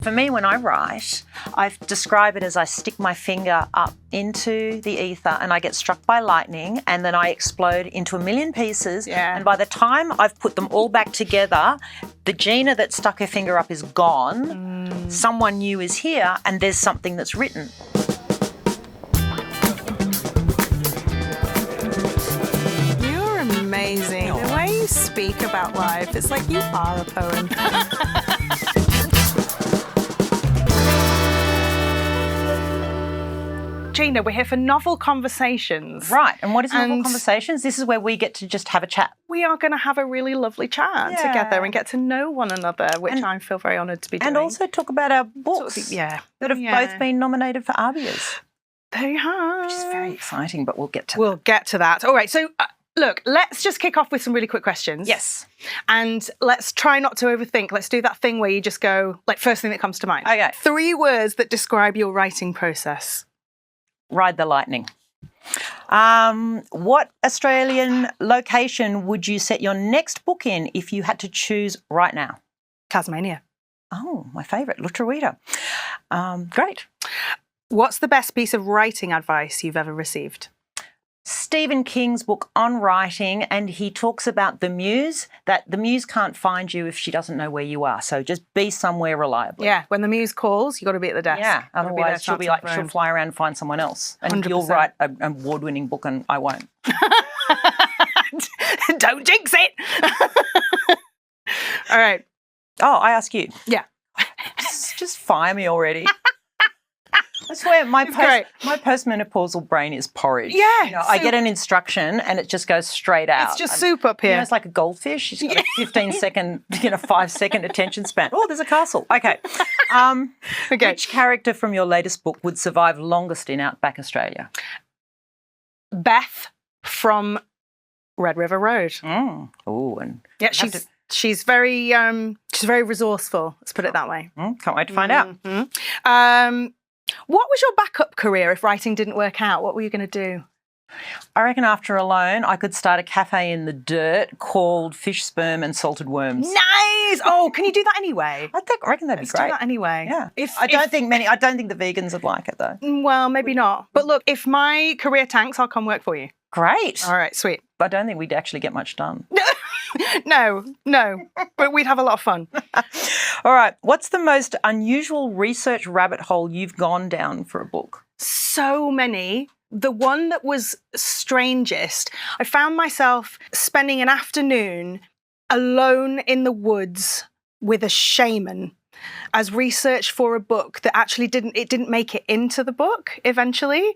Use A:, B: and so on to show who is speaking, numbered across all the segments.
A: For me, when I write, I describe it as I stick my finger up into the ether and I get struck by lightning and then I explode into a million pieces.
B: Yeah.
A: And by the time I've put them all back together, the Gina that stuck her finger up is gone. Someone new is here and there's something that's written.
B: You're amazing. The way you speak about life, it's like you are a poem. Gina, we're here for novel conversations.
A: Right. And what is novel conversations? This is where we get to just have a chat.
B: We are going to have a really lovely chat together and get to know one another, which I feel very honoured to be doing.
A: And also talk about our books that have both been nominated for ABIAs.
B: They have.
A: Which is very exciting, but we'll get to that.
B: We'll get to that. All right, so look, let's just kick off with some really quick questions.
A: Yes.
B: And let's try not to overthink. Let's do that thing where you just go, like, first thing that comes to mind.
A: Okay.
B: 3 words that describe your writing process.
A: Ride the lightning. What Australian location would you set your next book in if you had to choose right now?
B: Tasmania.
A: Oh, my favourite, Lutruwita. Great.
B: What's the best piece of writing advice you've ever received? Stephen
A: King's book on writing, and he talks about the muse, that the muse can't find you if she doesn't know where you are. So just be somewhere reliably.
B: Yeah, when the muse calls, you've got to be at the desk.
A: Yeah, otherwise she'll fly around and find someone else. And
B: 100%.
A: You'll write an award-winning book and I won't.
B: Don't jinx it. All right.
A: Oh, I ask you.
B: Yeah.
A: Just fire me already. I swear, my postmenopausal brain is porridge.
B: Yeah.
A: You know, I get an instruction and it just goes straight out.
B: It's just soup up here.
A: You know, it's like a goldfish. She's got a 15-second, 5-second attention span. Oh, there's a castle. Okay. Which character from your latest book would survive longest in Outback Australia?
B: Beth from Red River Road.
A: Oh, and
B: yeah, she's very resourceful. Let's put it that way.
A: Can't wait to find out.
B: What was your backup career if writing didn't work out? What were you going to do?
A: I reckon after Alone, I could start a cafe in the dirt called Fish, Sperm and Salted Worms.
B: Nice! Oh, can you do that anyway?
A: I reckon that'd be great.
B: Do that anyway.
A: Yeah. I don't think the vegans would like it though.
B: Well, maybe not. But look, if my career tanks, I'll come work for you.
A: Great.
B: All right, sweet.
A: But I don't think we'd actually get much done.
B: No, but we'd have a lot of fun.
A: All right. What's the most unusual research rabbit hole you've gone down for a book?
B: So many. The one that was strangest, I found myself spending an afternoon alone in the woods with a shaman as research for a book that actually didn't make it into the book eventually.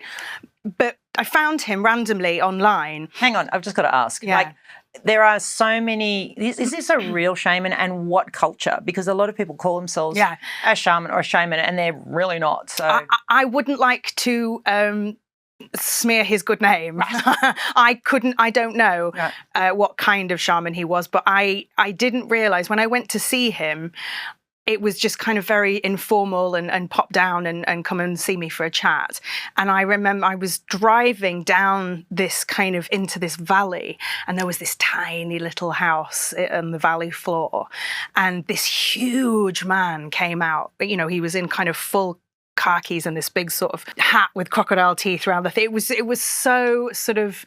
B: But I found him randomly online.
A: Hang on, I've just got to ask.
B: Yeah.
A: Like, there are so many. Is this a real shaman, and what culture? Because a lot of people call themselves a shaman or a shaman, and they're really not. So
B: I wouldn't like to smear his good name.
A: Right.
B: I don't know what kind of shaman he was, but I didn't realise when I went to see him, it was just kind of very informal and pop down and come and see me for a chat. And I remember I was driving down this kind of into this valley and there was this tiny little house on the valley floor. And this huge man came out. You know, he was in kind of full khakis and this big sort of hat with crocodile teeth around the thing. It was so sort of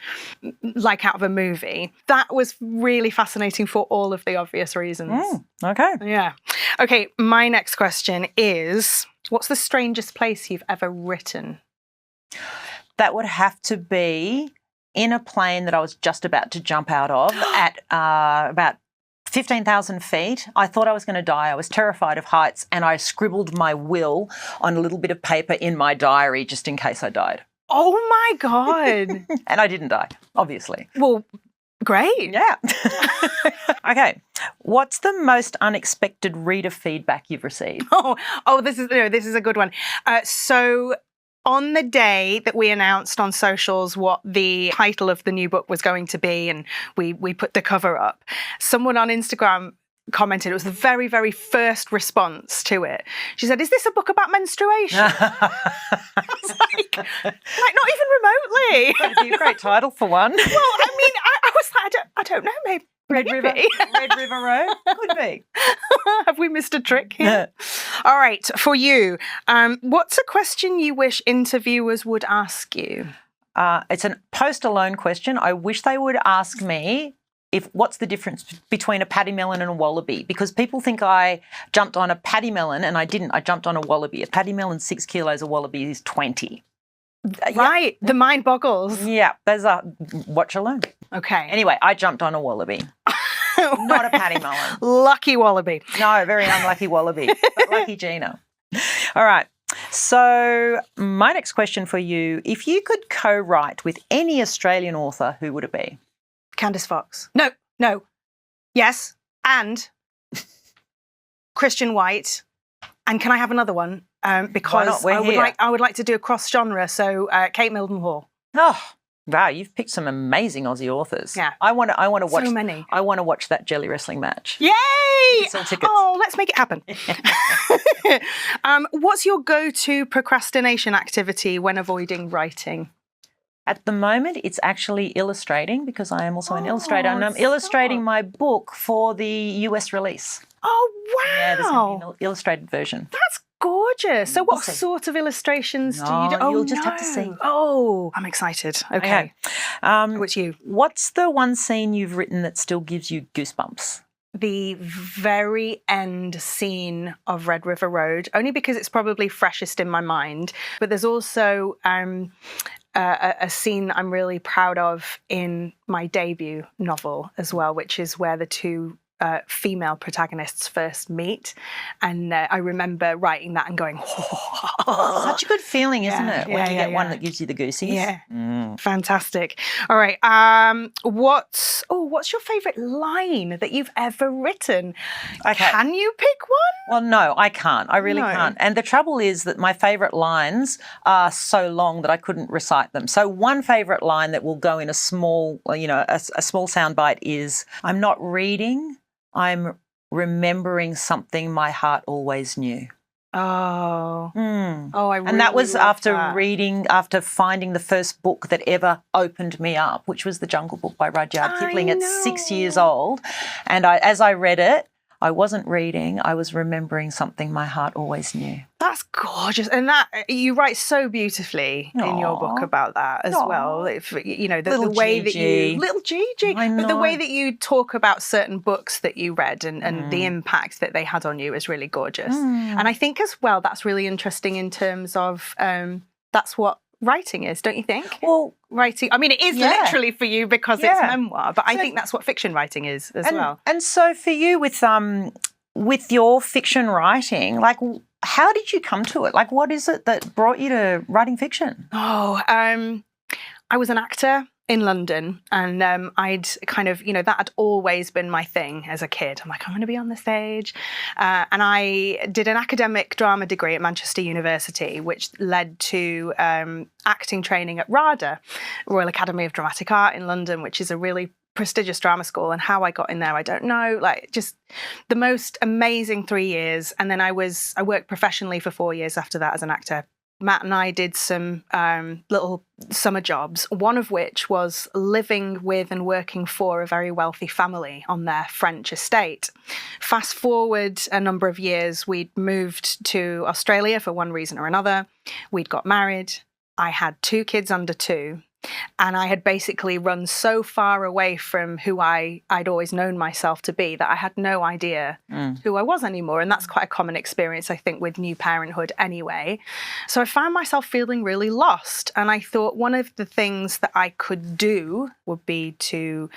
B: like out of a movie. That was really fascinating for all of the obvious reasons.
A: Okay.
B: Yeah. Okay, my next question is, what's the strangest place you've ever written?
A: That would have to be in a plane that I was just about to jump out of at about 15,000 feet. I thought I was going to die. I was terrified of heights and I scribbled my will on a little bit of paper in my diary just in case I died.
B: Oh my God.
A: And I didn't die, obviously.
B: Well, great.
A: Yeah. Okay. What's the most unexpected reader feedback you've received?
B: Oh, this is a good one. So on the day that we announced on socials what the title of the new book was going to be and we put the cover up, someone on Instagram commented, it was the very, very first response to it. She said, "Is this a book about menstruation?" I was like, not even remotely.
A: That'd be a great title for one.
B: Well, I mean, I was like, I don't know,
A: Red
B: Maybe.
A: River, Red River Road? Could be.
B: Have we missed a trick here? All right, for you, what's a question you wish interviewers would ask you?
A: It's a post-alone question. I wish they would ask me what's the difference between a paddy melon and a wallaby, because people think I jumped on a paddy melon and I didn't. I jumped on a wallaby. A paddy melon's 6 kilos, a wallaby is 20.
B: Right, the mind boggles.
A: Yeah, there's a watch alone.
B: Okay.
A: Anyway, I jumped on a wallaby, not a paddy melon.
B: Lucky wallaby.
A: No, very unlucky wallaby, but lucky Gina. All right. So my next question for you, if you could co-write with any Australian author, who would it be?
B: Candice Fox. No. Yes, and Christian White. And can I have another one? Because I would like to do a cross-genre, so Kate Mildenhall.
A: Oh, wow, you've picked some amazing Aussie authors.
B: Yeah.
A: I want to watch
B: so many.
A: I want to watch that jelly wrestling match.
B: Yay!
A: Sell tickets.
B: Oh, let's make it happen. What's your go-to procrastination activity when avoiding writing?
A: At the moment, it's actually illustrating, because I am also an illustrator, and I'm illustrating my book for the US release.
B: Oh, wow.
A: Yeah, there's going to be an illustrated version.
B: That's gorgeous. So what sort of illustrations do you do?
A: Oh, you'll just have to see.
B: Oh, I'm excited. Okay. What's you?
A: What's the one scene you've written that still gives you goosebumps?
B: The very end scene of Red River Road, only because it's probably freshest in my mind. But there's also a scene I'm really proud of in my debut novel as well, which is where the two female protagonists first meet. And I remember writing that and going,
A: oh, such a good feeling, isn't it? When you get one that gives you the goosies.
B: Yeah. Fantastic. All right. What's your favourite line that you've ever written?
A: Okay.
B: Can you pick one?
A: Well, no, I can't. I really can't. And the trouble is that my favourite lines are so long that I couldn't recite them. So one favourite line that will go in a small, a small soundbite is, I'm not reading, I'm remembering something my heart always knew.
B: Oh. I really
A: And that was after
B: that.
A: after finding the first book that ever opened me up, which was The Jungle Book by Rudyard Kipling at 6 years old. And as I read it, I wasn't reading, I was remembering something my heart always knew.
B: That's gorgeous. And that you write so beautifully in your book about that as well. If, the way that you... Little Gigi. But the way that you talk about certain books that you read and the impact that they had on you is really gorgeous. And I think as well that's really interesting in terms of that's what writing is, don't you think?
A: Well,
B: writing, I mean, it is literally for you because it's memoir, but I think that's what fiction writing is as well. And
A: so for you with your fiction writing, like, how did you come to it? Like, what is it that brought you to writing fiction?
B: I was an actor in London, and I'd kind of, that had always been my thing as a kid. I'm like, I'm going to be on the stage. And I did an academic drama degree at Manchester University, which led to acting training at RADA, Royal Academy of Dramatic Art in London, which is a really prestigious drama school. And how I got in there, I don't know, like just the most amazing 3 years. And then I worked professionally for 4 years after that as an actor. Matt and I did some little summer jobs, one of which was living with and working for a very wealthy family on their French estate. Fast forward a number of years, we'd moved to Australia for one reason or another. We'd got married. I had 2 kids under 2. And I had basically run so far away from who I'd always known myself to be that I had no idea who I was anymore. And that's quite a common experience, I think, with new parenthood anyway. So I found myself feeling really lost. And I thought one of the things that I could do would be to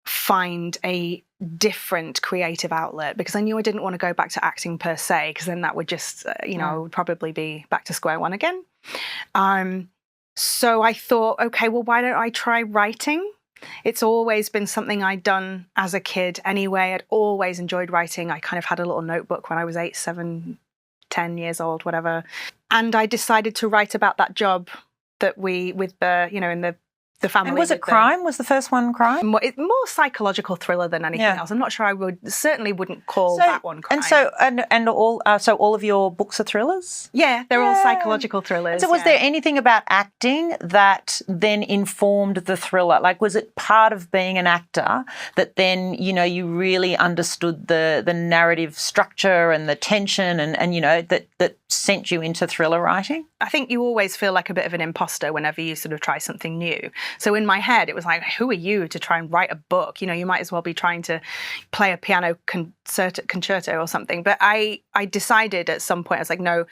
B: find a different creative outlet, because I knew I didn't want to go back to acting per se, because then that would just, I would probably be back to square one again. So I thought, okay, well, why don't I try writing? It's always been something I'd done as a kid anyway. I'd always enjoyed writing. I kind of had a little notebook when I was 8, 7, 10 years old, whatever. And I decided to write about that job that in the the family.
A: And was it crime? Was the first one crime?
B: It's more psychological thriller than anything else. I'm not sure I wouldn't call that one crime.
A: And so all of your books are thrillers?
B: Yeah, they're all psychological thrillers.
A: So was there anything about acting that then informed the thriller? Like, was it part of being an actor that then, you really understood the narrative structure and the tension and that sent you into thriller writing?
B: I think you always feel like a bit of an imposter whenever you sort of try something new. So in my head, it was like, who are you to try and write a book? You might as well be trying to play a piano concerto or something. But I decided at some point, I was like, no,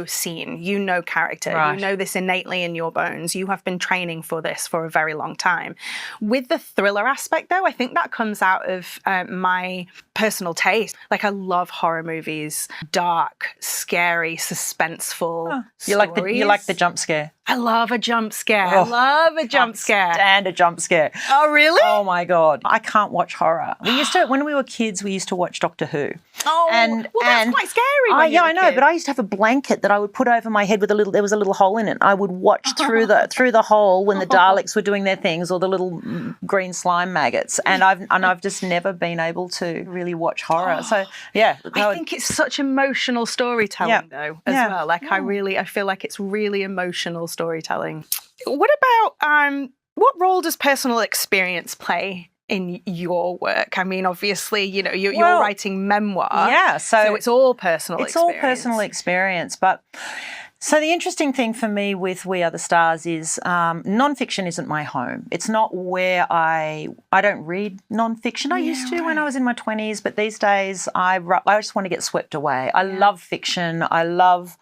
B: scene, character,
A: right.
B: You know this innately in your bones. You have been training for this for a very long time. With the thriller aspect, though, I think that comes out of my personal taste. Like, I love horror movies, dark, scary, suspenseful.
A: You like the jump scare?
B: I love a jump scare. I love a jump scare.
A: Stand a jump scare.
B: Oh, really?
A: Oh my God. I can't watch horror. We used to, when we were kids, we used to watch Doctor Who.
B: Oh, that's quite scary.
A: Yeah, I know, but I used to have a blanket that I would put over my head there was a little hole in it. I would watch through the hole when the Daleks were doing their things, or the little green slime maggots. And I've just never been able to really watch horror. So yeah.
B: I think it's such emotional storytelling though, as well. Like I feel like it's really emotional storytelling. What about what role does personal experience play in your work? I mean, obviously, you're writing memoir.
A: Yeah,
B: so it's all personal experience.
A: It's all personal experience, but so the interesting thing for me with We Are the Stars is nonfiction isn't my home. It's not where I don't read nonfiction. I used to when I was in my 20s, but these days I just want to get swept away. I love fiction. I love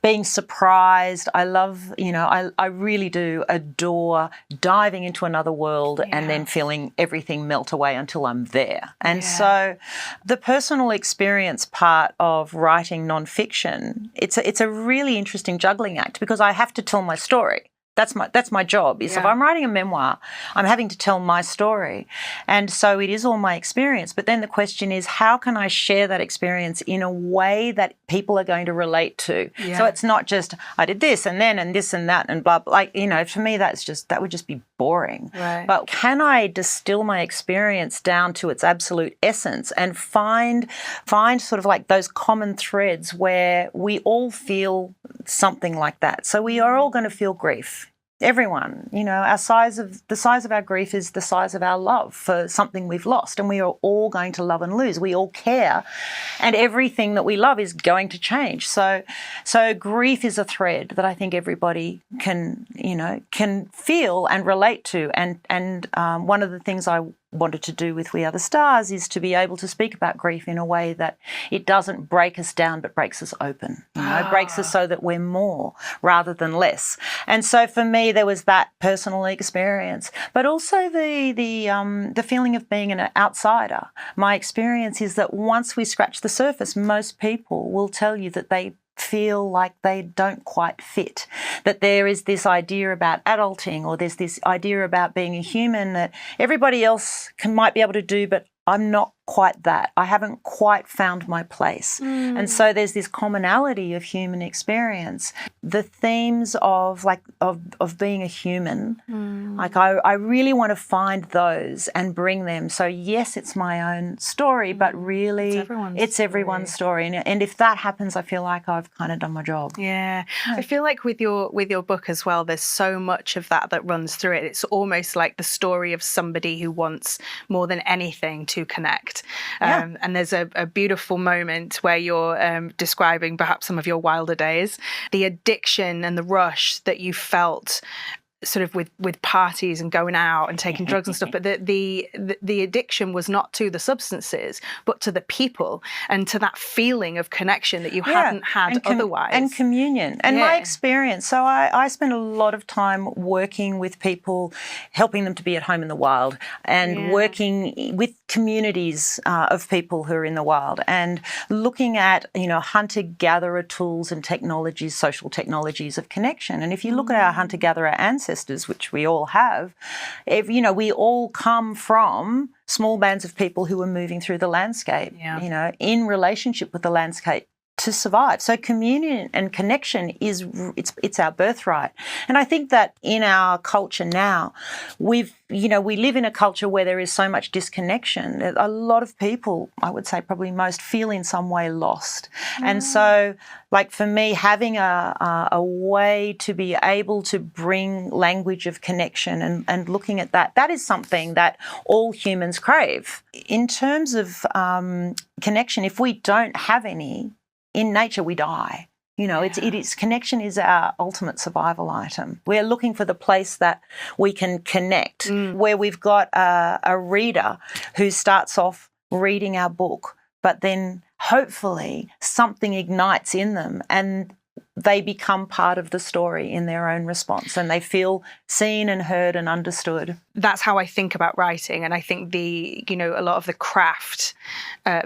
A: being surprised. I love, I really do adore diving into another world and then feeling everything melt away until I'm there. And so the personal experience part of writing nonfiction, it's a really interesting juggling act, because I have to tell my story. That's my job. If I'm writing a memoir, I'm having to tell my story. And so it is all my experience. But then the question is, how can I share that experience in a way that people are going to relate to? Yeah. So it's not just, I did this and then and this and that and blah, blah. Like, for me, that would just be boring.
B: Right.
A: But can I distill my experience down to its absolute essence and find sort of like those common threads where we all feel something like that? So we are all going to feel grief. Everyone, the size of our grief is the size of our love for something we've lost, and we are all going to love and lose. We all care, and everything that we love is going to change. So grief is a thread that I think everybody can feel and relate to. And one of the things I wanted to do with We Are the Stars is to be able to speak about grief in a way that it doesn't break us down but breaks us open. It breaks us so that we're more rather than less. And so for me there was that personal experience, but also the feeling of being an outsider. My experience is that once we scratch the surface, most people will tell you that they feel like they don't quite fit, that there is this idea about adulting, or there's this idea about being a human that everybody else might be able to do, but I'm not quite that. I haven't quite found my place. And so there's this commonality of human experience. The themes of being a human, like I really want to find those and bring them. So yes, it's my own story, but really it's everyone's story. And if that happens, I feel like I've kind of done my job.
B: Yeah. I feel like with your book as well, there's so much of that runs through it. It's almost like the story of somebody who wants more than anything to connect. And there's a beautiful moment where you're describing perhaps some of your wilder days, the addiction and the rush that you felt sort of with parties and going out and taking drugs and stuff, but the addiction was not to the substances but to the people and to that feeling of connection that you hadn't had otherwise,
A: and communion. And my experience, so I spent a lot of time working with people, helping them to be at home in the wild, and working with communities of people who are in the wild, and looking at hunter-gatherer tools and technologies, social technologies of connection. And if you look at our hunter-gatherer ancestors, which we all have, we all come from small bands of people who were moving through the landscape, in relationship with the landscape to survive. So communion and connection it's our birthright. And I think that in our culture now, we live in a culture where there is so much disconnection. A lot of people, I would say probably most, feel in some way lost. And so, like for me, having a way to be able to bring language of connection and looking at that is something that all humans crave. In terms of connection, if we don't have any, in nature we die. Connection is our ultimate survival item. We're looking for the place that we can connect, where we've got a reader who starts off reading our book, but then hopefully something ignites in them and they become part of the story in their own response and they feel seen and heard and understood.
B: That's how I think about writing. And I think a lot of the craft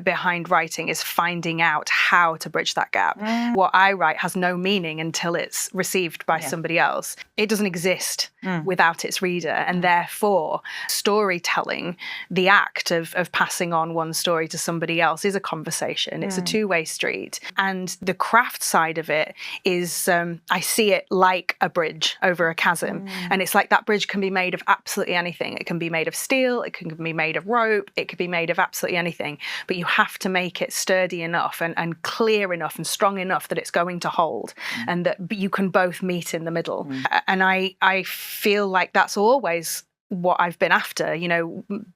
B: behind writing is finding out how to bridge that gap. What I write has no meaning until it's received by somebody else. It doesn't exist without its reader. And therefore, storytelling, the act of passing on one story to somebody else is a conversation. It's a two-way street. And the craft side of it is, I see it like a bridge over a chasm. And it's like that bridge can be made of absolutely anything. It can be made of steel, it can be made of rope, it could be made of absolutely anything. But you have to make it sturdy enough and clear enough and strong enough that it's going to hold and that you can both meet in the middle. And I feel like that's always what I've been after,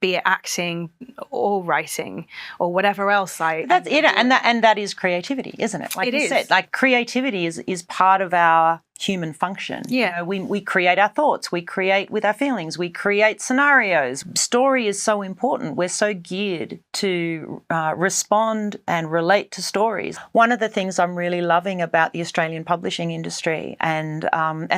B: be it acting or writing or whatever else
A: That's it, and that is creativity, isn't it? Like
B: it
A: you
B: is.
A: said, like creativity is part of our human function.
B: Yeah.
A: We create our thoughts, we create with our feelings, we create scenarios. Story is so important. We're so geared to respond and relate to stories. One of the things I'm really loving about the Australian publishing industry and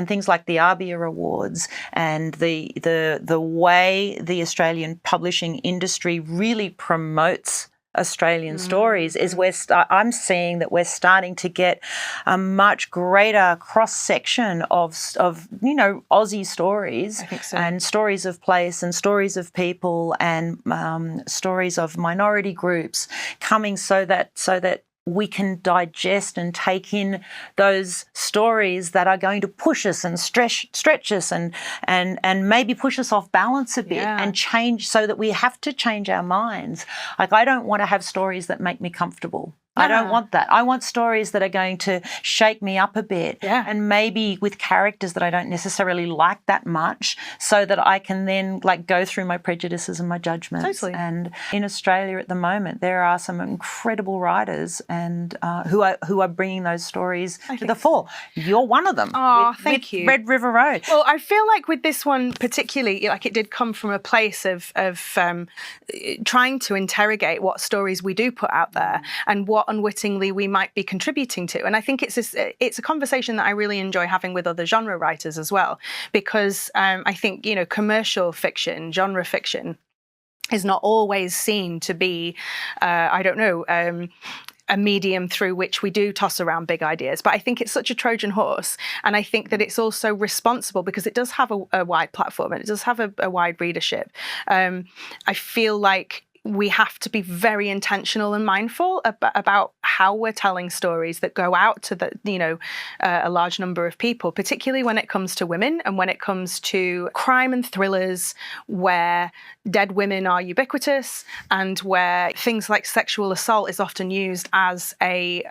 A: things like the ABIA Awards and the way the Australian publishing industry really promotes Australian stories is I'm seeing that we're starting to get a much greater cross-section of Aussie stories.
B: I think so.
A: And stories of place and stories of people and stories of minority groups coming so that we can digest and take in those stories that are going to push us and stretch us and maybe push us off balance a bit and change, so that we have to change our minds. Like, I don't want to have stories that make me comfortable. I don't want that. I want stories that are going to shake me up a bit and maybe with characters that I don't necessarily like that much, so that I can then go through my prejudices and my judgments.
B: Totally.
A: And in Australia at the moment, there are some incredible writers and who are bringing those stories to the fore. You're one of them.
B: Oh, thank you.
A: Red River Road.
B: Well, I feel like with this one particularly, it did come from a place of trying to interrogate what stories we do put out there and what unwittingly we might be contributing to. And I think it's a conversation that I really enjoy having with other genre writers as well, because I think, commercial fiction, genre fiction is not always seen to be, a medium through which we do toss around big ideas. But I think it's such a Trojan horse. And I think that it's also responsible because it does have a wide platform and it does have a wide readership. I feel like we have to be very intentional and mindful about how we're telling stories that go out to a large number of people, particularly when it comes to women and when it comes to crime and thrillers where dead women are ubiquitous and where things like sexual assault is often used as a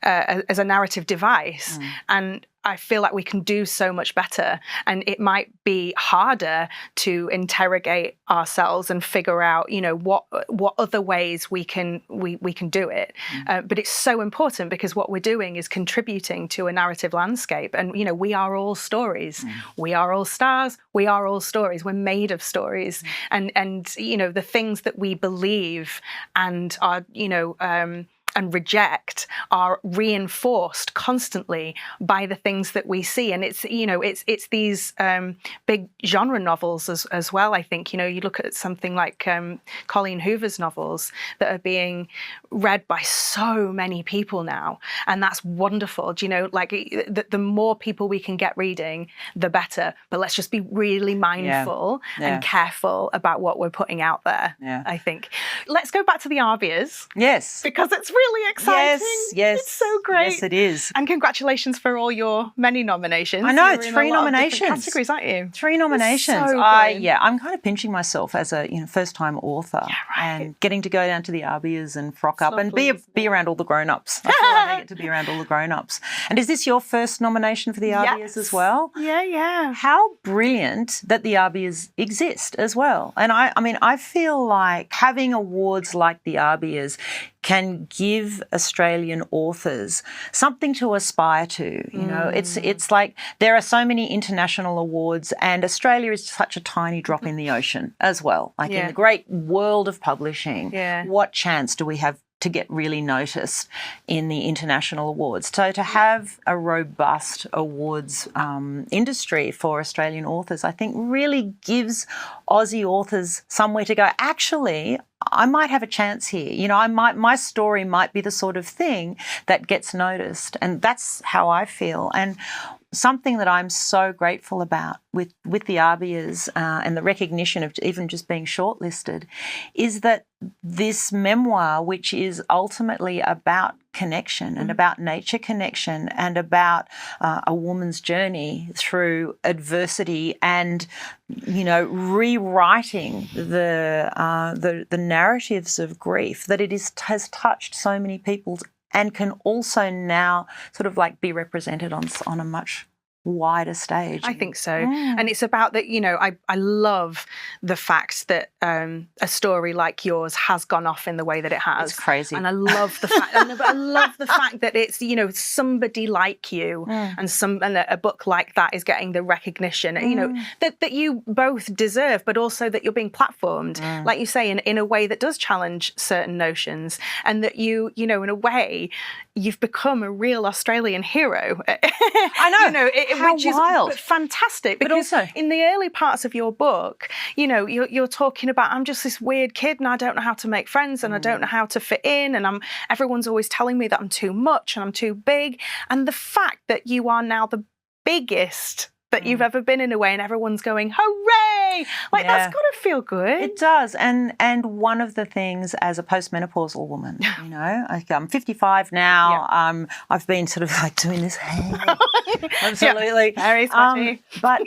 B: narrative device. And I feel like we can do so much better, and it might be harder to interrogate ourselves and figure out, what other ways we can do it. But it's so important because what we're doing is contributing to a narrative landscape, and we are all stories. We are all stars. We are all stories. We're made of stories, and the things that we believe and are and reject are reinforced constantly by the things that we see. And it's these big genre novels as well. I think, you look at something like Colleen Hoover's novels that are being read by so many people now. And that's wonderful. The more people we can get reading, the better. But let's just be really mindful and careful about what we're putting out there, I think. Let's go back to the ABIAs.
A: Yes.
B: Because it's really really exciting.
A: Yes.
B: It's so great.
A: Yes, it is.
B: And congratulations for all your many nominations.
A: I know,
B: You're
A: it's
B: in
A: 3
B: a lot of different
A: nominations.
B: categories, aren't you?
A: 3 nominations.
B: So
A: I'm kind of pinching myself as a first-time author,
B: right.
A: and getting to go down to the ABIAs and frock up and
B: lovely,
A: be around all the grown-ups. I feel like I get to be around all the grown-ups. And is this your first nomination for the ABIAs as well?
B: Yeah.
A: How brilliant that the ABIAs exist as well. And I feel like having awards like the ABIAs can give Australian authors something to aspire to. You know, it's like there are so many international awards, and Australia is such a tiny drop in the ocean as well. Like in the great world of publishing, what chance do we have to get really noticed in the international awards? So to have a robust awards industry for Australian authors, I think really gives Aussie authors somewhere to go, actually, I might have a chance here. You know, my story might be the sort of thing that gets noticed, and that's how I feel. And something that I'm so grateful about with the ABIAs and the recognition of even just being shortlisted is that this memoir, which is ultimately about connection and about nature connection and about a woman's journey through adversity and, you know, rewriting the narratives of grief, that has touched so many people and can also now sort of like be represented on a much wider stage.
B: I think so. And it's about that, you know, I love the fact that a story like yours has gone off in the way that it has.
A: It's crazy.
B: And I love the fact I love the fact that it's, you know, somebody like you and a book like that is getting the recognition, you know, that you both deserve, but also that you're being platformed, like you say, in a way that does challenge certain notions, and that you know, in a way, you've become a real Australian hero.
A: I know.
B: You know, which
A: wild.
B: Is fantastic, because
A: also,
B: in the early parts of your book, you know, you're talking about, I'm just this weird kid and I don't know how to make friends and I don't know how to fit in, and everyone's always telling me that I'm too much and I'm too big. And the fact that you are now the biggest that you've ever been, in a way, and everyone's going, hooray! Like, that's got to feel good.
A: It does. And one of the things as a postmenopausal woman, you know, I'm 55 now. I've been sort of like doing this. Absolutely.
B: Very sweaty.
A: But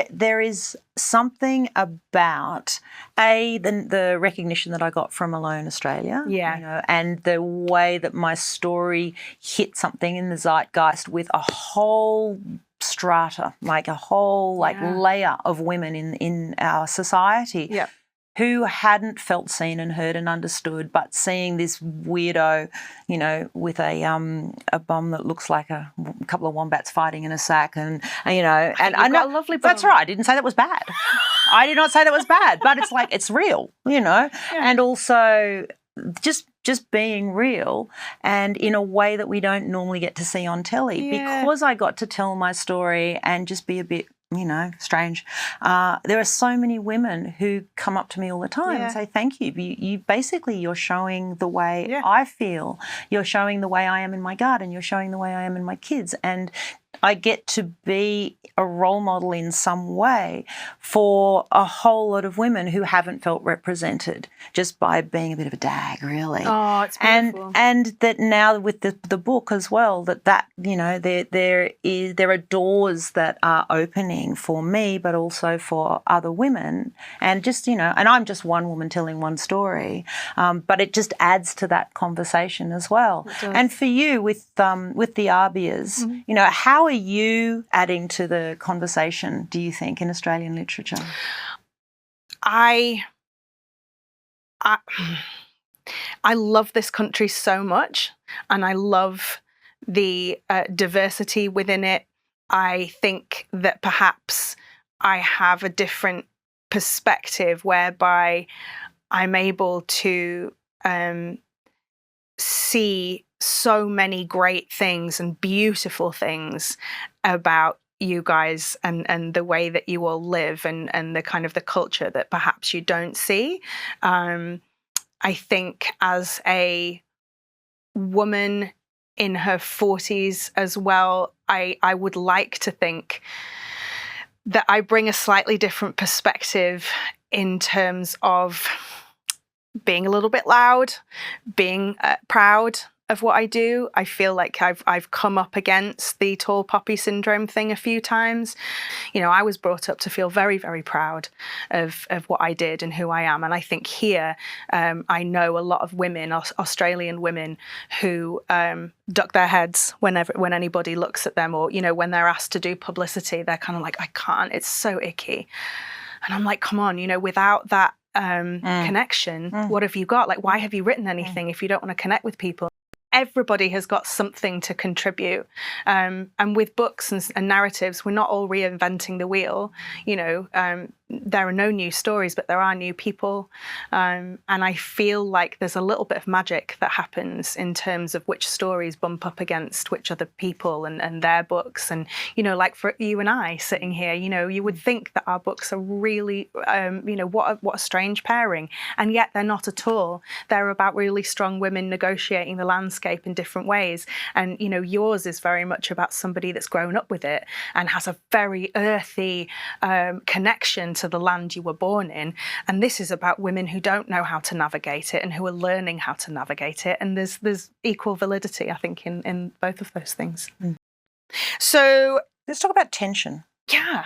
A: there is something about the recognition that I got from Alone Australia, you know, and the way that my story hit something in the zeitgeist with a whole strata, like a whole layer of women in our society who hadn't felt seen and heard and understood, but seeing this weirdo, you know, with a bomb that looks like a couple of wombats fighting in a sack, and you know, and I know,
B: a lovely bomb.
A: That's right. I didn't say that was bad. I did not say that was bad, but it's like it's real, you know, and also just being real, and in a way that we don't normally get to see on telly, because I got to tell my story and just be a bit, you know, strange. There are so many women who come up to me all the time and say, thank you. You basically, you're showing the way I feel. You're showing the way I am in my garden. You're showing the way I am in my kids. And I get to be a role model in some way for a whole lot of women who haven't felt represented, just by being a bit of a dag, really.
B: Oh, it's beautiful.
A: And that now with the book as well, that you know, there are doors that are opening for me, but also for other women, and just, you know, and I'm just one woman telling one story, but it just adds to that conversation as well. And for you with the ABIAs, you know, how are you adding to the conversation, do you think, in Australian literature?
B: I love this country so much, and I love the diversity within it. I think that perhaps I have a different perspective whereby I'm able to see so many great things and beautiful things about you guys and the way that you all live and the kind of the culture that perhaps you don't see. I think as a woman in her 40s as well, I would like to think that I bring a slightly different perspective in terms of being a little bit loud, being proud of what I do. I feel like I've come up against the tall poppy syndrome thing a few times. You know, I was brought up to feel very, very proud of what I did and who I am. And I think here, I know a lot of women, Australian women, who duck their heads when anybody looks at them, or, you know, when they're asked to do publicity, they're kind of like, I can't, it's so icky. And I'm like, come on, you know, without that connection, what have you got? Like, why have you written anything if you don't want to connect with people? Everybody has got something to contribute. And with books and narratives, we're not all reinventing the wheel. You know, there are no new stories, but there are new people. And I feel like there's a little bit of magic that happens in terms of which stories bump up against which other people and their books. And, you know, like for you and I sitting here, you know, you would think that our books are really, you know, what a strange pairing. And yet they're not at all. They're about really strong women negotiating the landscape in different ways. And, you know, yours is very much about somebody that's grown up with it and has a very earthy connection to the land you were born in. And this is about women who don't know how to navigate it and who are learning how to navigate it. And there's equal validity, I think, in both of those things. So
A: let's talk about tension.
B: Yeah.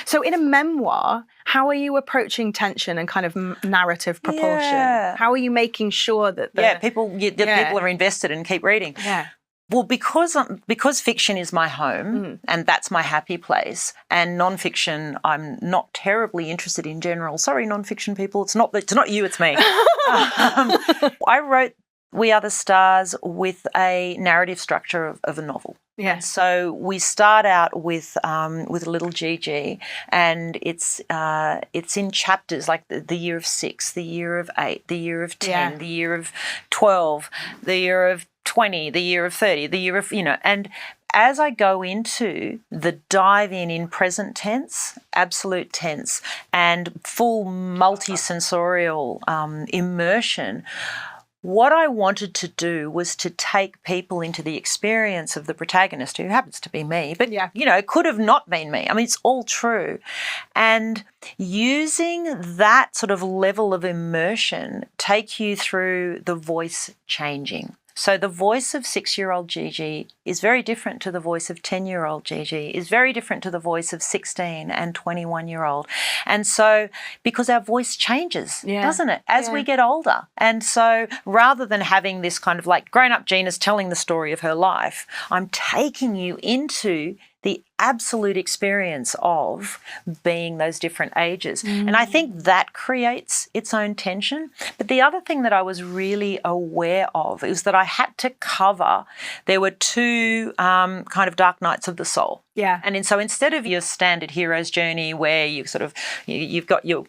B: So in a memoir, how are you approaching tension and kind of narrative proportion?
A: Yeah.
B: How are you making sure that
A: people are invested and keep reading?
B: Yeah.
A: Well, because fiction is my home and that's my happy place, and nonfiction I'm not terribly interested in general. Sorry, nonfiction people, it's not you, it's me. I wrote We Are the Stars with a narrative structure of a novel.
B: Yeah.
A: And so we start out with little Gigi, and it's in chapters, like the year of 6, the year of 8, the year of 10, the year of 12, the year of 20, the year of 30, the year of, you know, and as I go into the dive in present tense, absolute tense, and full multi-sensorial immersion, what I wanted to do was to take people into the experience of the protagonist, who happens to be me, but, you know, it could have not been me. I mean, it's all true. And using that sort of level of immersion take you through the voice changing. So the voice of 6-year-old Gigi is very different to the voice of 10-year-old Gigi, is very different to the voice of 16 and 21-year-old. And so, because our voice changes, doesn't it, as we get older. And so rather than having this kind of like grown-up Gina's telling the story of her life, I'm taking you into the absolute experience of being those different ages. And I think that creates its own tension. But the other thing that I was really aware of is that I had to cover, there were two kind of dark nights of the soul.
B: Yeah.
A: And so instead of your standard hero's journey where you sort of, you've got your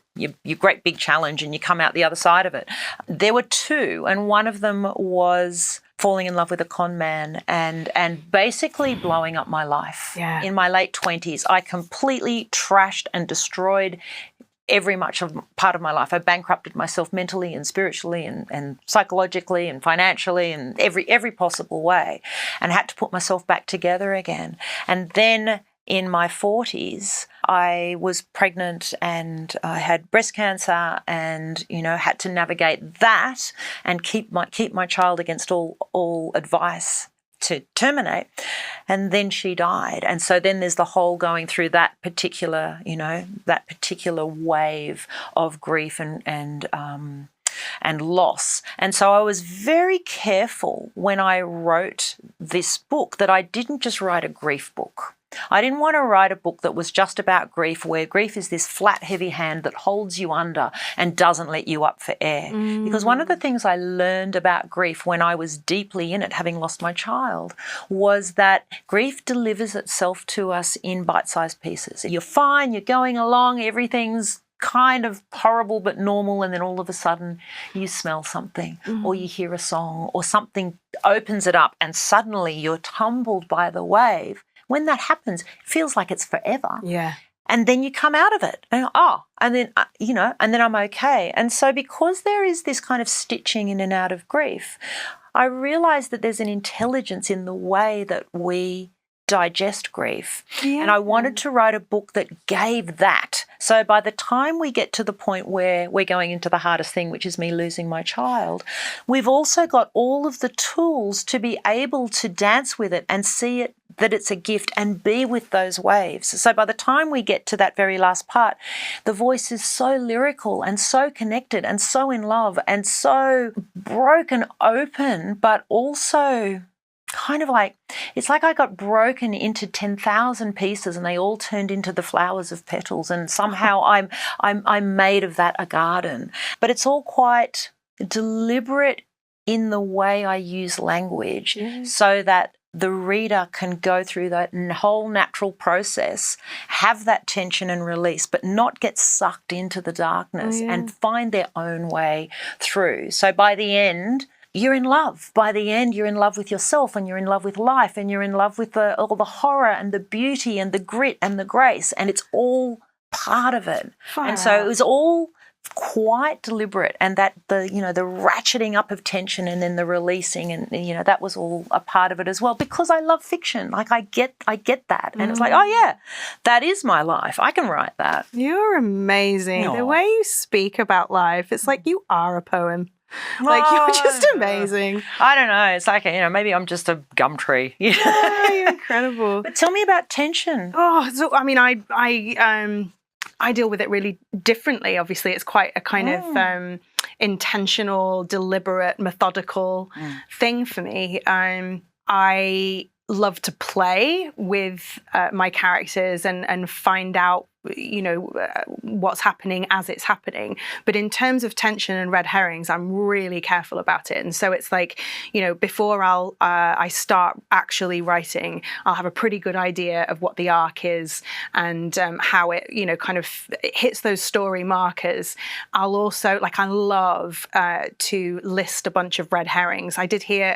A: great big challenge and you come out the other side of it, there were two. And one of them was falling in love with a con man and basically blowing up my life.
B: Yeah.
A: In my late 20s, I completely trashed and destroyed every part of my life. I bankrupted myself mentally and spiritually and psychologically and financially and every possible way, and had to put myself back together again. And then in my 40s, I was pregnant and I had breast cancer, and, you know, had to navigate that and keep my child against all advice to terminate. And then she died. And so then there's the whole going through that particular wave of grief and loss. And so I was very careful when I wrote this book that I didn't just write a grief book. I didn't want to write a book that was just about grief, where grief is this flat, heavy hand that holds you under and doesn't let you up for air. Because one of the things I learned about grief when I was deeply in it, having lost my child, was that grief delivers itself to us in bite-sized pieces. You're fine, you're going along, everything's kind of horrible but normal, and then all of a sudden you smell something or you hear a song or something opens it up, and suddenly you're tumbled by the wave. When that happens, it feels like it's forever.
B: Yeah.
A: And then you come out of it and and then I'm okay. And so because there is this kind of stitching in and out of grief, I realised that there's an intelligence in the way that we digest grief. And I wanted to write a book that gave that. So by the time we get to the point where we're going into the hardest thing, which is me losing my child, we've also got all of the tools to be able to dance with it and see it that it's a gift and be with those waves. So by the time we get to that very last part, the voice is so lyrical and so connected and so in love and so broken open, but also kind of like, it's like I got broken into 10,000 pieces and they all turned into the flowers of petals, and somehow I'm made of that a garden. But it's all quite deliberate in the way I use language so that the reader can go through that whole natural process, have that tension and release, but not get sucked into the darkness and find their own way through. So by the end, you're in love. By the end, you're in love with yourself and you're in love with life and you're in love with all the horror and the beauty and the grit and the grace, and it's all part of it. And so it was all quite deliberate, and that the ratcheting up of tension and then the releasing, and that was all a part of it as well, because I love fiction. Like I get that, and it's like, oh yeah, that is my life. I can write that.
B: You're amazing. The way you speak about life, it's like you are a poem. Like, you're just amazing.
A: I don't know. It's like, maybe I'm just a gum tree.
B: Yeah, you're incredible.
A: But tell me about tension.
B: Oh, so I mean, I deal with it really differently. Obviously, it's quite a kind of intentional, deliberate, methodical thing for me. I love to play with my characters and find out what's happening as it's happening. But in terms of tension and red herrings, I'm really careful about it. And so it's like, before I start actually writing, I'll have a pretty good idea of what the arc is and how it, kind of hits those story markers. I'll also, I love to list a bunch of red herrings. I did hear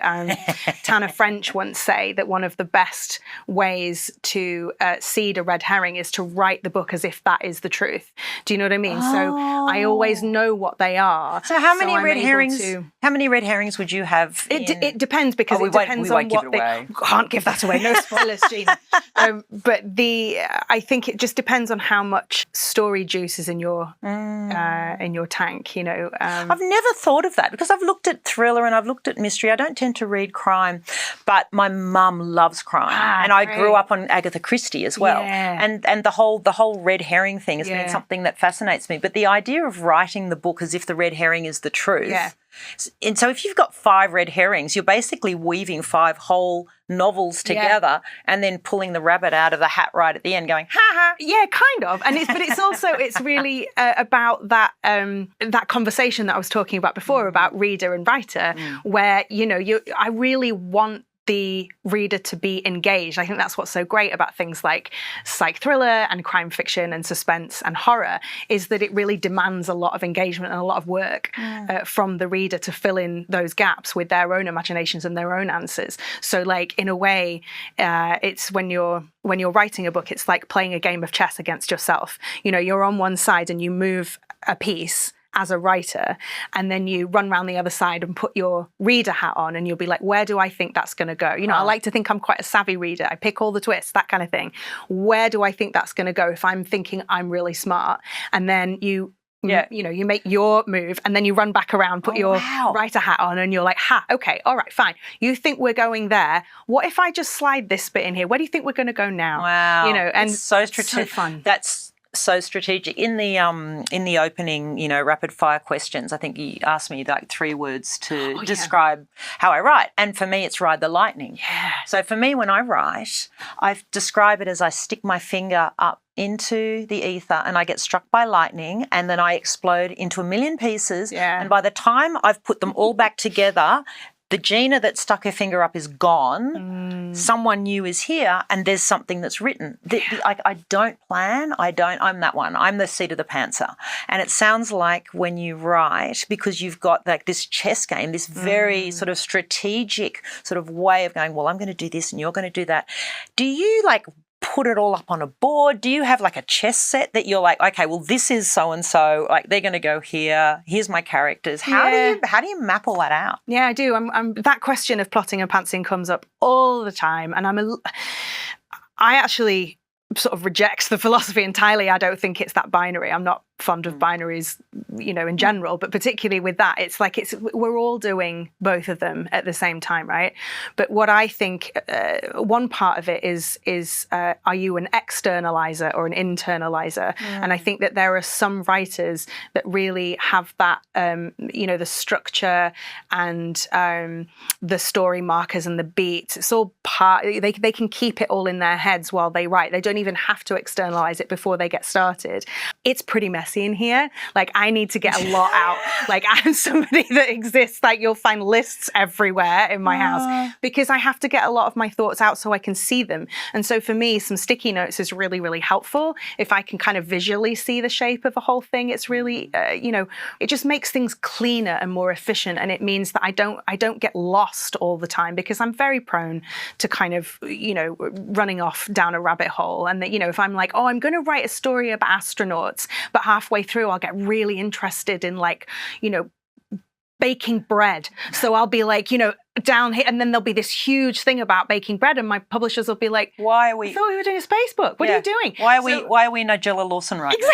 B: Tana French once say that one of the best ways to seed a red herring is to write the book as if that is the truth. Do you know what I mean? So I always know what they are.
A: So how many red herrings? How many red herrings would you have?
B: It depends, because it depends on what they can't give that away. No spoilers, Gina. But I think it just depends on how much story juice is in your tank.
A: I've never thought of that, because I've looked at thriller and I've looked at mystery. I don't tend to read crime, but my mum loves crime, and I grew up on Agatha Christie as well.
B: Yeah.
A: And the whole red herring thing has been something that fascinates me. But the idea of writing the book as if the red herring is the truth. Yeah. And so if you've got 5 red herrings, you're basically weaving 5 whole novels together and then pulling the rabbit out of the hat right at the end, going, ha ha.
B: Yeah, kind of. And it's really about that that conversation that I was talking about before about reader and writer, where I really want the reader to be engaged. I think that's what's so great about things like psych thriller and crime fiction and suspense and horror, is that it really demands a lot of engagement and a lot of work from the reader to fill in those gaps with their own imaginations and their own answers. So in a way, it's when you're writing a book, it's like playing a game of chess against yourself. You're on one side and you move a piece as a writer, and then you run around the other side and put your reader hat on, and you'll be like, where do I think that's going to go? I like to think I'm quite a savvy reader. I pick all the twists, that kind of thing. Where do I think that's going to go if I'm thinking I'm really smart? And then you make your move, and then you run back around, put your writer hat on, and you're like, okay, all right, fine. You think we're going there. What if I just slide this bit in here? Where do you think we're going to go now?
A: Wow.
B: And
A: it's so strategic.
B: So fun.
A: That's so strategic. In the opening, rapid fire questions, I think you asked me 3 words to describe how I write. And for me, it's ride the lightning.
B: Yeah.
A: So for me, when I write, I describe it as I stick my finger up into the ether and I get struck by lightning, and then I explode into a million pieces. Yeah. And by the time I've put them all back together, the Gina that stuck her finger up is gone. Someone new is here, and there's something that's written. I don't plan. I'm that one. I'm the seat of the pantser. And it sounds like when you write, because you've got this chess game, this very sort of strategic sort of way of going, well, I'm going to do this and you're going to do that. Do you put it all up on a board? Do you have a chess set that you're like, okay, well, this is so-and-so, they're going to go here, here's my characters. How do you map all that out?
B: Yeah, I do. I'm that question of plotting and pantsing comes up all the time, and I actually sort of reject the philosophy entirely. I don't think it's that binary. I'm not fond of binaries, in general, but particularly with that, it's like we're all doing both of them at the same time, right? But what I think one part of it is are you an externalizer or an internalizer? And I think that there are some writers that really have that, the structure and the story markers and the beats. It's all part. They can keep it all in their heads while they write. They don't even have to externalize it before they get started. It's pretty messy in here. Like, I need to get a lot out. Like, I'm somebody that exists, like, you'll find lists everywhere in my house because I have to get a lot of my thoughts out so I can see them. And so for me, some sticky notes is really, really helpful. If I can kind of visually see the shape of a whole thing, it's really, it just makes things cleaner and more efficient. And it means that I don't get lost all the time, because I'm very prone to kind of, running off down a rabbit hole. And that, if I'm like, I'm going to write a story about astronauts, but halfway through I'll get really interested in, like, baking bread. So I'll be like, down here, and then there'll be this huge thing about baking bread, and my publishers will be like,
A: "Why are we?
B: I thought we were doing a space book. What are you doing?
A: Why are we Nigella Lawson right now?"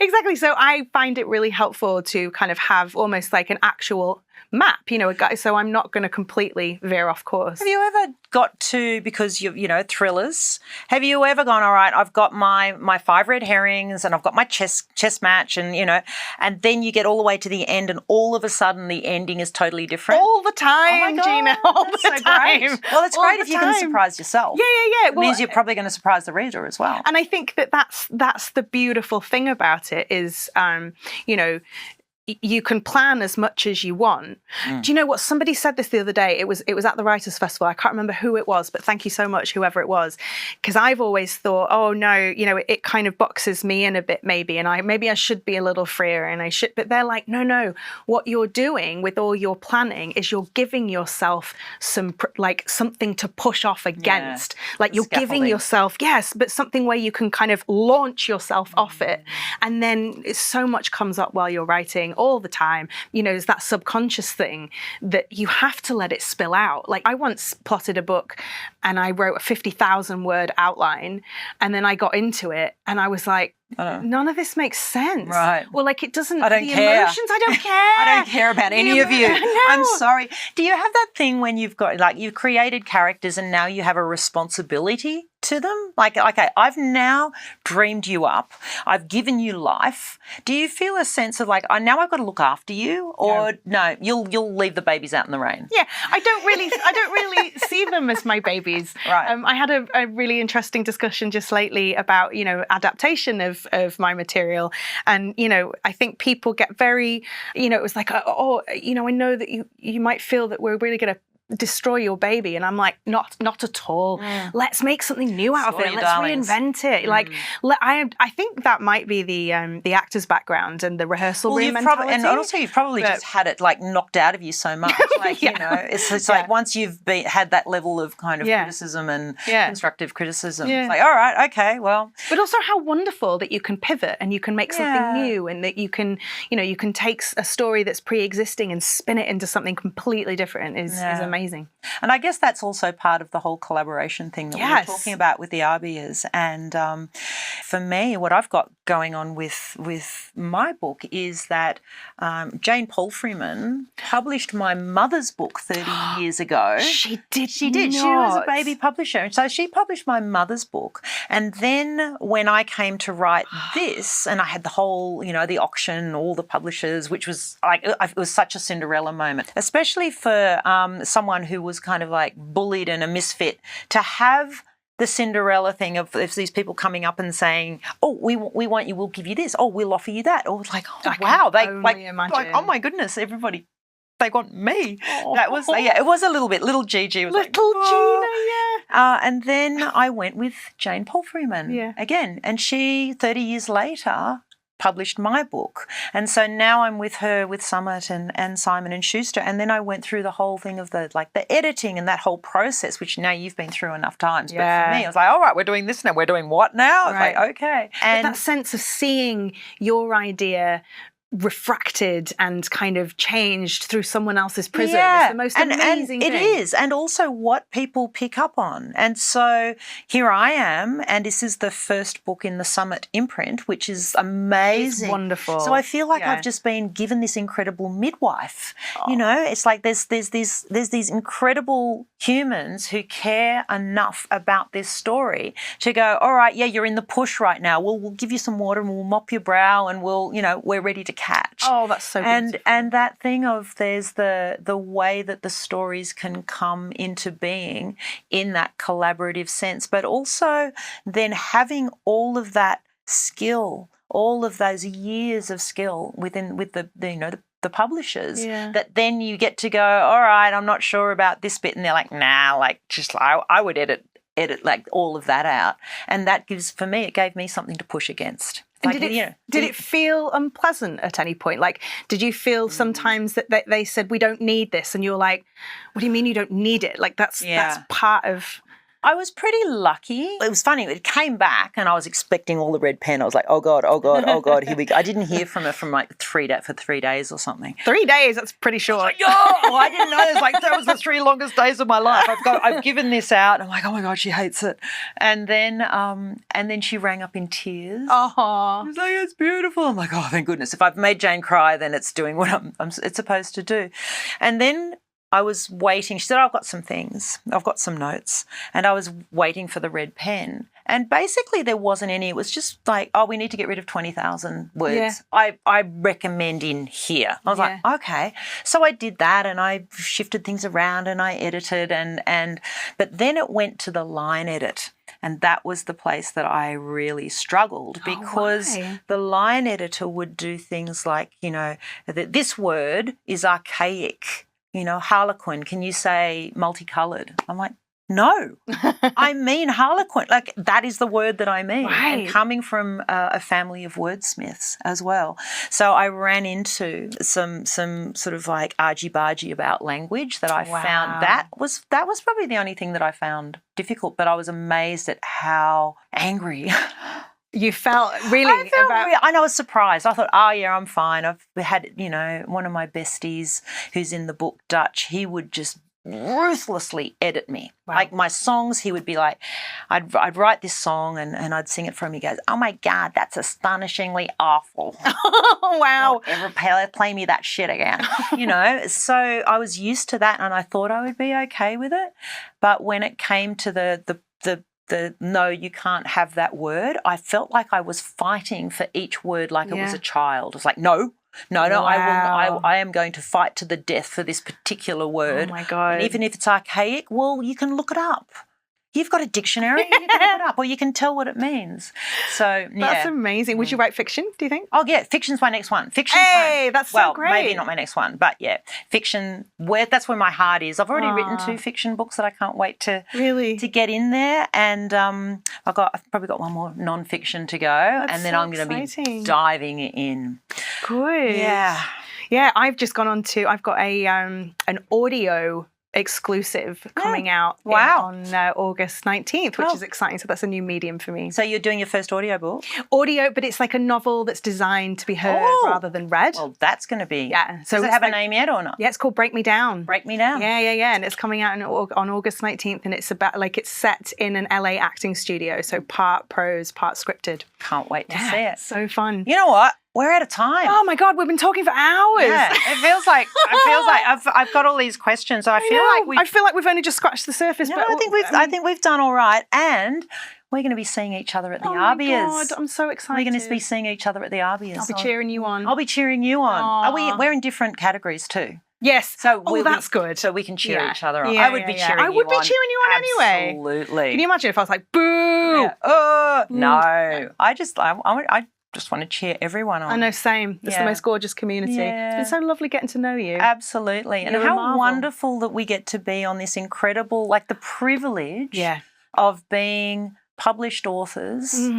B: Exactly. So I find it really helpful to kind of have almost like an actual map, so I'm not going to completely veer off course.
A: Have you ever got to, because thrillers, have you ever gone, all right, I've got my 5 red herrings and I've got my chess match, and and then you get all the way to the end and all of a sudden the ending is totally different?
B: All the time,
A: oh my God,
B: Gina, all the time.
A: Great. Well, it's great if you can surprise yourself.
B: Yeah.
A: It means you're probably going to surprise the reader as well.
B: And I think that's the beautiful thing about it is, you can plan as much as you want. Do you know what? Somebody said this the other day. It was at the Writers' Festival. I can't remember who it was, but thank you so much, whoever it was. Because I've always thought, oh no, it kind of boxes me in a bit maybe, and I should be a little freer, and I should. But they're like, no. What you're doing with all your planning is you're giving yourself something to push off against. Like, you're giving yourself, but something where you can kind of launch yourself off it, and then so much comes up while you're writing. All the time, there's that subconscious thing that you have to let it spill out. Like, I once plotted a book and I wrote a 50,000 word outline, and then I got into it and I was like, none of this makes sense.
A: Right.
B: Well, like, it doesn't.
A: I don't care.
B: Emotions, I don't care.
A: I don't care about any of you. I'm sorry. Do you have that thing when you've got, like, you've created characters and now you have a responsibility to them? Like, okay, I've now dreamed you up. I've given you life. Do you feel a sense of, like, now I've got to look after you, or no, you'll leave the babies out in the rain?
B: Yeah, I don't really see them as my babies.
A: Right.
B: I had a really interesting discussion just lately about, adaptation of my material. And, I think people get very, it was like, I know that you might feel that we're really going to destroy your baby, and I'm like, not at all. Let's make something new out of it. Let's reinvent it. Like, I think that might be the actor's background and the rehearsal room mentality.
A: And also you've probably just had it, like, knocked out of you so much. Like, it's like once you've had that level of kind of criticism and constructive criticism, it's like, all right, okay, well.
B: But also how wonderful that you can pivot and you can make something new, and that you can take a story that's pre-existing and spin it into something completely different is amazing.
A: And I guess that's also part of the whole collaboration thing that we were talking about with the ABIAs. And for me, what I've got going on with my book is that Jane Palfreyman published my mother's book 30 years ago.
B: She did. She
A: was a baby publisher. And so she published my mother's book. And then when I came to write this, and I had the whole, the auction, all the publishers, which was like, it was such a Cinderella moment, especially for someone who was kind of like bullied and a misfit, to have the Cinderella thing of these people coming up and saying, "Oh, we want you. We'll give you this. Oh, we'll offer you that." Or like, oh, wow, like, oh my goodness, everybody, they want me. That was it was a little Gigi was
B: Gina,
A: and then I went with Jane Palfreyman again, and she 30 years later published my book. And so now I'm with her, with Summit and Simon & Schuster. And then I went through the whole thing of the editing and that whole process, which now you've been through enough times. But for me, I was like, all right, we're doing this now. We're doing what now? I was like, okay.
B: And that sense of seeing your idea refracted and kind of changed through someone else's prism.
A: Yeah.
B: It's the most amazing thing.
A: It is. And also what people pick up on. And so here I am, and this is the first book in the Summit imprint, which is amazing.
B: It's wonderful.
A: So I feel like I've just been given this incredible midwife. You know, it's like there's these incredible humans who care enough about this story to go, all right, yeah, you're in the push right now. We'll give you some water and we'll mop your brow and we're ready to catch.
B: Oh, that's so beautiful.
A: And that thing of there's the way that the stories can come into being in that collaborative sense, but also then having all of that skill, all of those years of skill with the publishers, that then you get to go, all right, I'm not sure about this bit, and they're like, nah, like I would edit like all of that out, and that it gave me something to push against.
B: And did it feel unpleasant at any point? Like, did you feel sometimes that they said, we don't need this, and you're like, what do you mean you don't need it? Like that's part of...
A: I was pretty lucky. It was funny. It came back and I was expecting all the red pen. I was like, oh, God, here we go. I didn't hear from her for 3 days or something.
B: 3 days? That's pretty short.
A: Like, I didn't know. It's like, that was the 3 longest days of my life. I've given this out. I'm like, oh, my God, she hates it. And then she rang up in tears.
B: Oh.
A: She was like, it's beautiful. I'm like, oh, thank goodness. If I've made Jane cry, then it's doing what it's supposed to do. And then I was waiting. She said, I've got some things. I've got some notes. And I was waiting for the red pen. And basically there wasn't any. It was just like, oh, we need to get rid of 20,000 words. Yeah. I recommend in here. I was like, okay. So I did that and I shifted things around and I edited but then it went to the line edit. And that was the place that I really struggled because the line editor would do things like, that this word is archaic. Harlequin, can you say multicoloured? I'm like, no, I mean Harlequin. Like that is the word that I mean. Right. And coming from a family of wordsmiths as well. So I ran into some sort of like argy-bargy about language that I found. That was probably the only thing that I found difficult, but I was amazed at how angry
B: you felt really.
A: I was surprised. I thought, oh yeah, I'm fine. I've had, one of my besties who's in the book, Dutch. He would just ruthlessly edit me. Wow. Like my songs, he would be like, I'd write this song and I'd sing it for him. He goes, oh my God, that's astonishingly awful.
B: Oh wow!
A: Don't ever play me that shit again. So I was used to that, and I thought I would be okay with it. But when it came to the no, you can't have that word, I felt like I was fighting for each word like it was a child. It was like, no, I am going to fight to the death for this particular word.
B: Oh, my God.
A: And even if it's archaic, well, you can look it up. You've got a dictionary, you can look it up, or you can tell what it means. So,
B: That's amazing. Would you write fiction, do you think?
A: Oh, yeah, fiction's my next one.
B: That's so great.
A: Well, maybe not my next one, but yeah, fiction, that's where my heart is. I've already written 2 fiction books that I can't wait to get in there, and I've probably got one more non-fiction to go, and then I'm going to be diving in.
B: Good.
A: Yeah.
B: Yeah, I've just gone on to, I've got an audio exclusive coming out on August 19th, which is exciting. So that's a new medium for me.
A: So you're doing your first audiobook?
B: Audio, but it's like a novel that's designed to be heard rather than read.
A: Well, that's going to be...
B: Yeah.
A: So does it have a name yet or not?
B: Yeah, it's called Break Me Down.
A: Break Me Down.
B: Yeah. And it's coming out on August 19th, and it's about, it's set in an LA acting studio, so part prose, part scripted.
A: Can't wait to see it.
B: So fun.
A: You know what? We're out of time.
B: Oh my God, we've been talking for hours.
A: Yeah, it feels like I've got all these questions. So I feel like
B: we've only just scratched the surface.
A: No,
B: but
A: I think we've done all right, and we're going to be seeing each other at the ABIAs.
B: Oh my God, I'm so excited.
A: We're going to be seeing each other at the ABIAs.
B: I'll be cheering you on.
A: I'll be cheering you on. We're in different categories too.
B: Yes.
A: So
B: that's good.
A: So we can cheer each other on.
B: Yeah,
A: I would be cheering you on.
B: I would be cheering you on anyway.
A: Absolutely.
B: Can you imagine if I was like, boo?
A: Yeah. No. I just want to cheer everyone on.
B: I know, same. It's the most gorgeous community.
A: Yeah.
B: It's been so lovely getting to know you.
A: Absolutely. And how wonderful that we get to be on this incredible, the privilege of being published authors,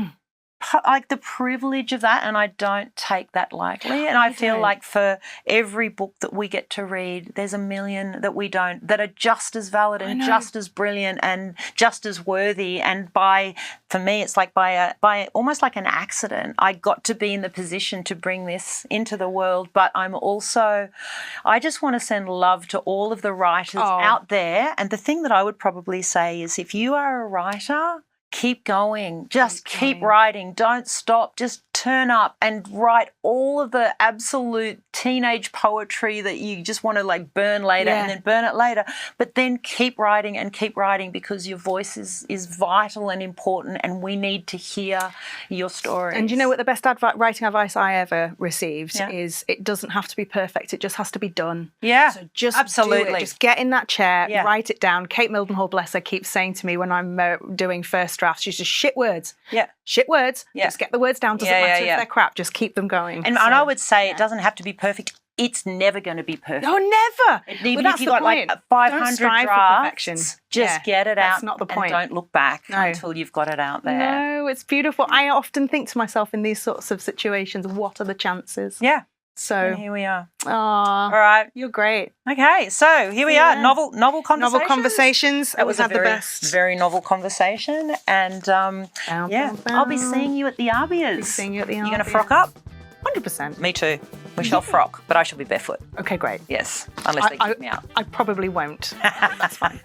A: like the privilege of that, and I don't take that lightly. And I feel like for every book that we get to read, there's a million that we don't, that are just as valid and just as brilliant and just as worthy. And for me, it's like by almost like an accident, I got to be in the position to bring this into the world. But I just want to send love to all of the writers out there. And the thing that I would probably say is, if you are a writer, keep going. Just keep writing. Don't stop. Just turn up and write all of the absolute teenage poetry that you just want to like burn later and then burn it later. But then keep writing and keep writing, because your voice is vital and important, and we need to hear your stories.
B: And you know what the best writing advice I ever received is, it doesn't have to be perfect. It just has to be done. Yeah, so just absolutely do it. Just get in that chair, write it down. Kate Mildenhall, bless her, keeps saying to me when I'm doing first drafts, she's just shit words. Yeah. Shit words. Yeah. Just get the words down. Doesn't matter if they're crap. Just keep them going.
A: And I would say it doesn't have to be perfect. It's never going to be perfect.
B: Oh, never.
A: Even if you've got like 500 drafts, just get it out.
B: That's not the point.
A: And don't look back until you've got it out there.
B: No, it's beautiful. I often think to myself in these sorts of situations, what are the chances?
A: Yeah.
B: So
A: and here we are.
B: All
A: right.
B: You're great.
A: Okay, so here we are. Novel conversations.
B: Novel conversations.
A: That was
B: the best.
A: Very novel conversation. And I'll be seeing you at the ABIAs.
B: You're
A: going to frock up?
B: 100%.
A: Me too. We shall frock, but I shall be barefoot.
B: Okay, great.
A: Yes, unless they kick me out.
B: I probably won't. That's fine.